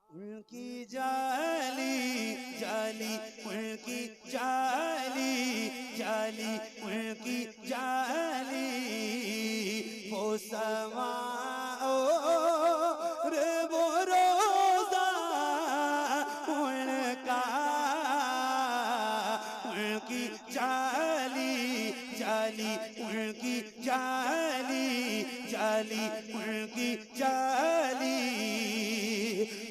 उनकी जाली जाली उनकी जाली जाली उनकी जाली वो समा और वो रोज़ा उनका उनकी जाली जाली उनकी जाली जाली उनकी जाली।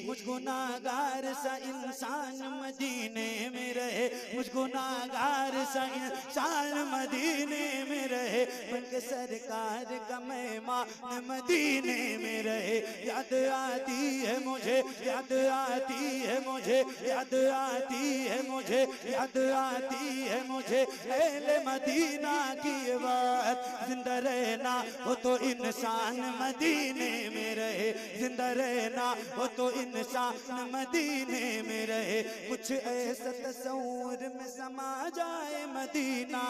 मुझ गुनाहगार सा इंसान मदीने में रहे, मुझ गुनाहगार सा इंसान मदीने में रहे, बल्कि सरकार का मेहमान मदीने में रहे। याद आती है मुझे, याद आती है मुझे, याद आती है मुझे, याद आती है मुझे अहले मदीना की बात। जिंदा रहना हो तो इंसान मदीने में रहे, जिंदा रहना हो तो इंसान मदीने में रहे। कुछ ऐसा तस्वूर में समा जाए मदीना,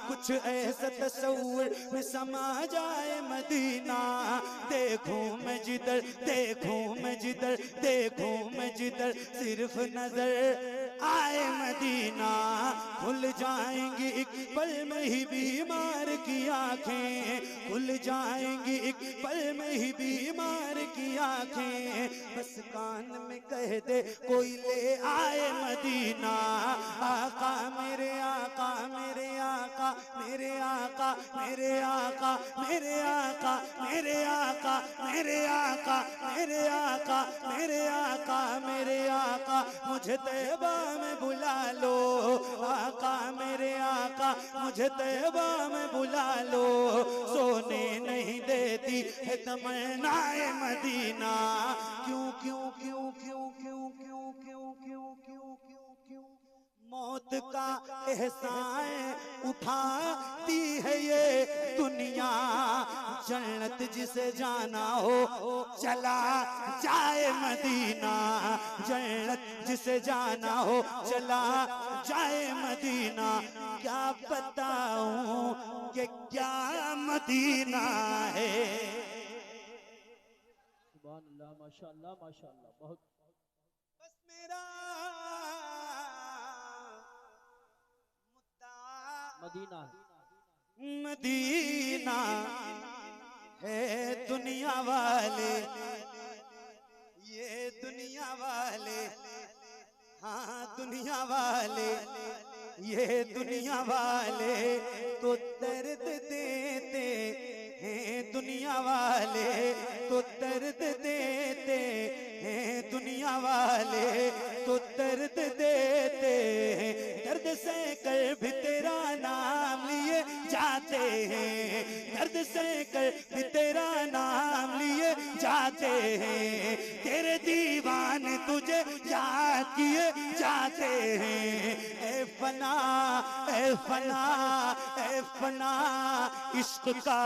कुछ ऐसा तस्वूर में समा जाए मदीना। देखूं मैं जिधर, देखूं मैं जिधर, देखूं मैं जिधर, सिर्फ नजर आए मदीना। खुल जाएंगी एक पल में ही बीमार की आंखें, खुल जाएंगी एक पल में ही बीमार की आंखें। बस कान में कह दे कोई ले आए मदीना। आका मेरे आका मेरे आका मेरे आका मेरे आका मेरे आका मेरे आका मेरे आका मेरे आका मेरे आका मेरे आका मुझे तैबा में बुला लो। आका मेरे आका मुझे तैबा में बुला लो। सोने नहीं देती है तमन्नाए मदीना। क्यों क्यों क्यों क्यों क्यों क्यों क्यों क्यों क्यों क्यों क्यों मौत का एहसान उठाती है ये दुनिया। जन्नत जिसे जाना हो चला जाए मदीना, जन्नत जिसे जाना हो चला जाए मदीना। क्या बताऊं कि क्या मदीना है। सुभान अल्लाह, माशाअल्लाह माशाअल्लाह। बहुत बस मेरा मुद्दा मदीना मदीना है। दुनिया वाले, ये दुनिया वाले, हाँ दुनिया वाले, ये दुनिया वाले तो दर्द देते हैं। दुनिया वाले तो दर्द देते हैं, दुनिया वाले तो दर्द देते हैं। दर्द से कर भी तेरा नाम लिए जाते हैं, दर्द से कर भी तेरा नाम लिए जाते हैं। तेरे दीवान तुझे याद किए जाते हैं। ए फना ए फना ए फना, इश्क का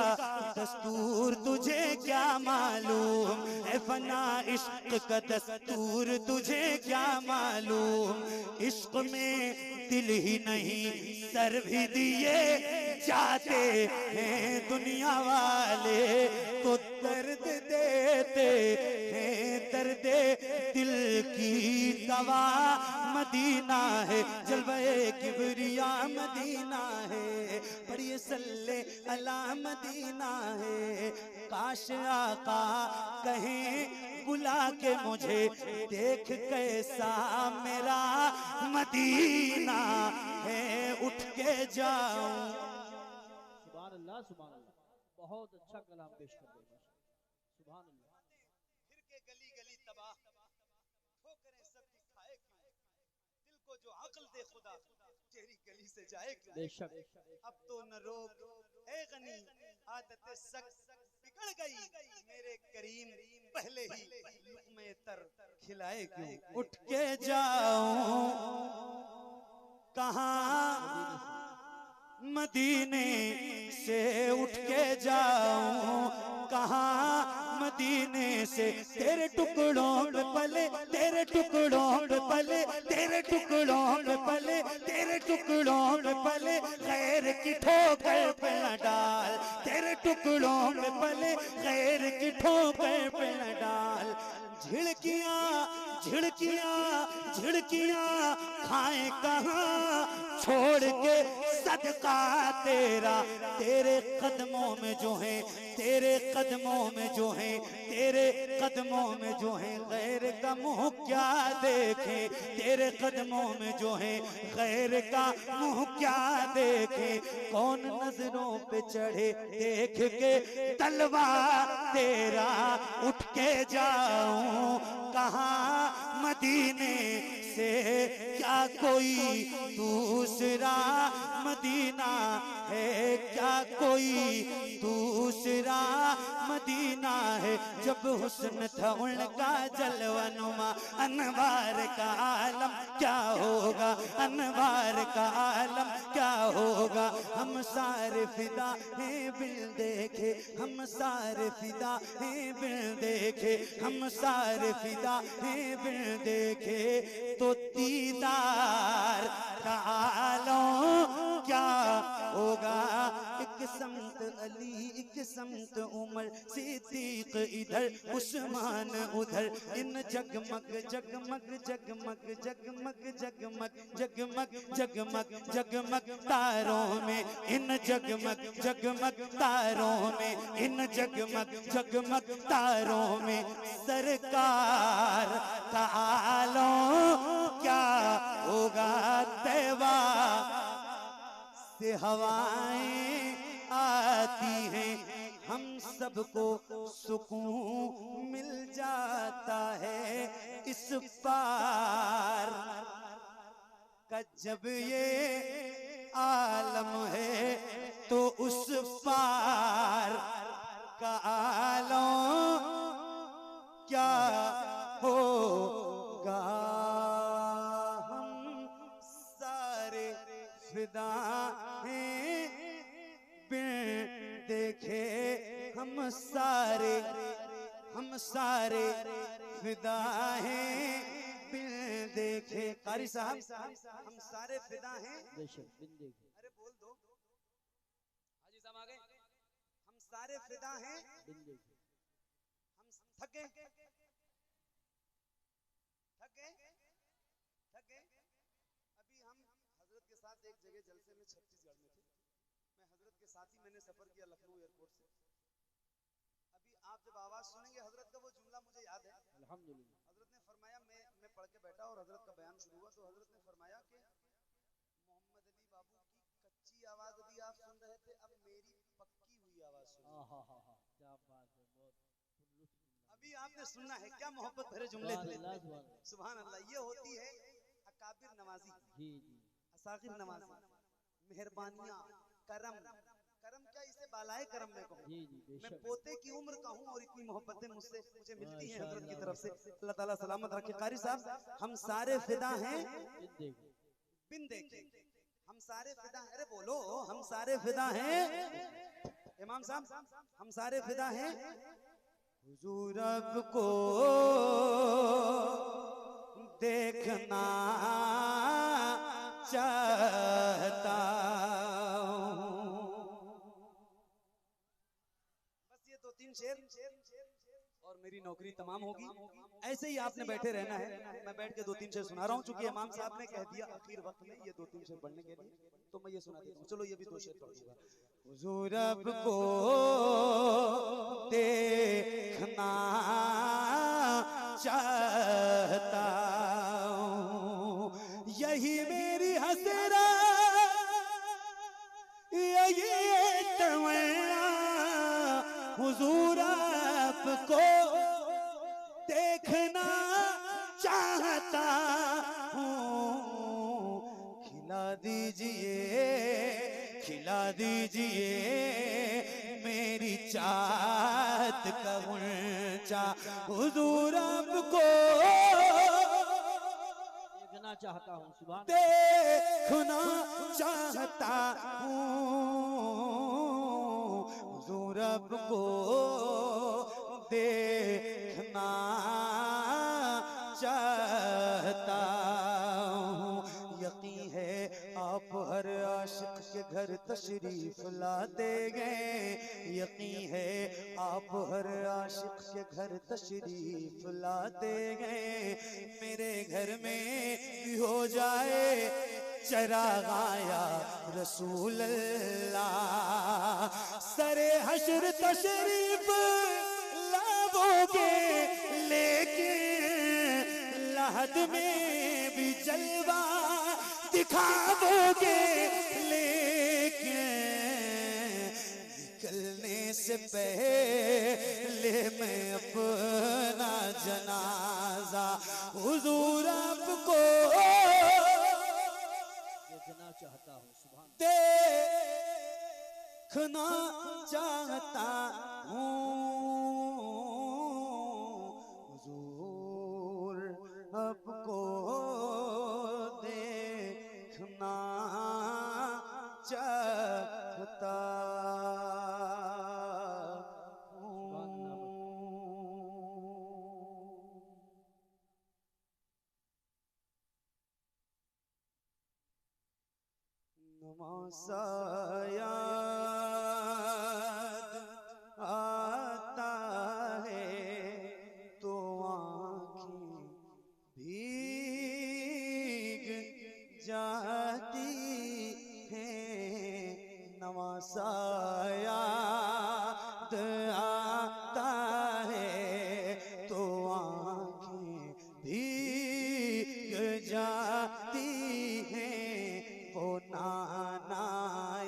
दस्तूर तुझे क्या मालूम। ए फना इश्क का दस्तूर तुझे क्या मालूम। इश्क में दिल ही नहीं सर भी दिए जाते हैं। दुनिया वाले तो दर्द देते हैं, दर्द दिल की दवा मदीना है। जलवे किबरिया मदीना है, पढ़िए सल्ले अला मदीना है। काश आका कहें बुला के मुझे, देख कैसा मेरा मदीना है, उठ के जाऊं। सुभान अल्लाह सुभान अल्लाह। बहुत अच्छा कलाम पेश कर दिया, सुभान अल्लाह। फिर के गली गली तबाह ठोकरें सबकी खाए क्यों। दिल को जो अक्ल दे खुदा तेरी गली से जाए क्यों। बेशक अब तो न रोक ए गनी, आदत सख्त बिगड़ गई। मेरे करीम पहले ही लुक़्मे तर खिलाए क्यों। उठ के जाऊं कहाँ मदीने से, उठ के जाऊं कहाँ मदीने से। तेरे टुकड़ों पे पले, तेरे टुकड़ों पे पले, तेरे टुकड़ों पे पले, तेरे टुकड़ों पे पले। खैर की ठोकर पे न डाल, तेरे टुकड़ों पे पले, खैर की ठोकर पे न डाल। झिड़कियां झिड़कियां झिड़कियां खाए कहाँ, छोड़ के सदका तेरा, तेरे कदमों में जो है, तेरे कदमों में जो है, तेरे कदमों में जो है, गैर का मुंह क्या देखे, तेरे कदमों में जो है, गैर का मुंह क्या देखे, कौन नजरों पे चढ़े देख के तलवा तेरा, उठ के जाऊं कहाँ मदीने से, क्या कोई दूसरा मदीना है, क्या कोई दूसरा मदीना है। जब हुस्न था उनका जलवनुमा, अनवार का आलम क्या होगा, अनवार का आलम क्या होगा। हम सारे फिदा हैं बिन देखे, हम सारे फिदा हैं बिन देखे, हम सारे फिदा हैं बिन देखे, तो दीदार का आलम क्या होगा। एक समत अली, एक समत उमर, सिद्दीक इधर, उस्मान उधर, इन जगमग जगमग जगमग जगमग जगमग जगमग जगमग जगमग तारों में, इन जगमग जगमग तारों में, इन जगमग जगमग तारों में, सरकार का आलम क्या होगा। तैबा से हवाएं आती हैं, हम सबको सुकून मिल जाता है। इस पार का जब ये आलम है, तो उस पार का आलम क्या होगा। हम सारे फिदा हैं बिन देखे, हम सारे फिदा हैं बिन देखे। कारी साहब, हम सारे फिदा हैं बिन देखे। अरे बोल दो हाजी साहब आ गए। हम सारे फिदा हैं बिन देखे। हम थक गए अभी हम हजरत के साथ एक जगह जलसे में छत्तीसगढ़ में थे। मैं हजरत के साथ ही मैंने सफर किया लखनऊ एयरपोर्ट से। अभी आप जब आवाज सुनेंगे हजरत का, वो जुमला मुझे याद है। अल्हम्दुलिल्लाह। हजरत ने फरमाया, मैं पढ़ के बैठा और हजरत का बयान शुरू हुआ, तो हजरत ने फरमाया कि मोहम्मद अली बाबू की कच्ची आवाज अभी आप सुन रहे थे, अब मेरी पक्की हुई आवाज सुनिए। क्या बात है, बहुत अभी आपने सुनना है, क्या मोहब्बत भरे जुमले थे। सुभान अल्लाह। ये होती है अकाबिर नवाजी, जी जी, असागिर नवाजी, मेहरबानियां, करम। करम क्या, इसे बालाए करम में कहूँ। जी जी, मैं पोते की उम्र का हूँ और इतनी मोहब्बतें मुझे मिलती हैं हजरत की तरफ से। अल्लाह ताला सलामत रखे। कारी साहब, हम सारे फिदा हैं बिन देखे, हम सारे फिदा हैं। अरे बोलो, हम सारे फिदा हैं। इमाम साहब, हम सारे फिदा हैं हुजूर को देखना चाहता हूँ। बस ये 2-3 शेर और मेरी नौकरी तमाम होगी। ऐसे ही आपने बैठे रहना है। मैं बैठ के 2-3 शेर सुना रहा हूँ, चूंकि इमाम साहब ने कह दिया आखिर वक्त में ये 2-3 शेर पढ़ने के लिए, तो मैं ये सुना देता हूँ। चलो ये भी 2 शेर पढ़ दूंगा। हुजूर को देखना चाहता हूँ, यही मेरी हसरत, यही तमन्ना। हुजूर आपको देखना चाहता हूँ, खिला दीजिए मेरी चाहत का गुंचा। हुजूर आपको देखना चाहता हूँ, सुभान देखना चाहता हूँ, हुजूर आपको देखना चाहता हूँ। यकीन है आप हर आशिक के घर तशरीफ लाते गए। यकीन है आप हर आशिक के घर तशरीफ लाते गए। मेरे घर में भी हो जाए चरागाया रसूल अल्लाह। सरे हश्र तशरीफ लाओगे लेकिन लहद में भी जलवा दिखाओगे। लेकिन निकलने से पहले मैं अपना जनाजा हुजूर आपको देखना चाहता हूँ। सुभान देखना चाहता हूँ हुजूर आपको देखना चाहता याद आता है तो आँखें भीग जाती हैं। नवासा याद आता है तो आँखें भीग जाती हैं। वो नाना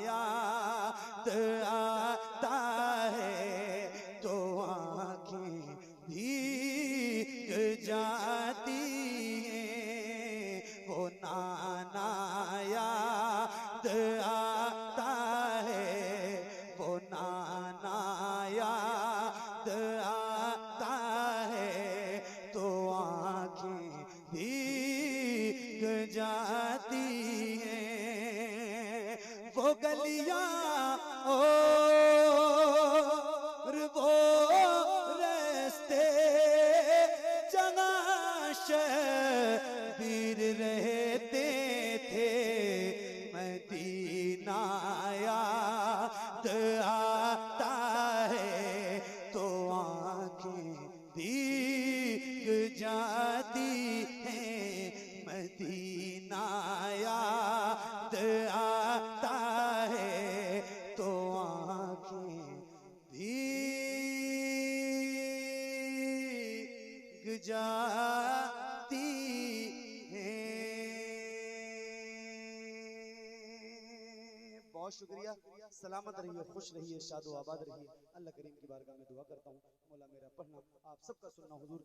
याद आता है तो आँखें भीग जाती हैं। वो नाना याद आता है वो नाना याद आता है तो आँखें भीग जाती हैं। वो गलियां और वो रास्ते जहाँ शबीर रहते थे। मदीना याद आता है तो आँखें भीग जाती हैं। मदीना याद आता है तो आँखें भीग जाती हैं। बहुत शुक्रिया। सलामत रहिए, खुश रहिए, शादो आबाद रहिए। अल्लाह करीम की बारगाह में दुआ करता हूँ मौला मेरा पढ़ना आप सबका सुनना हुजूर के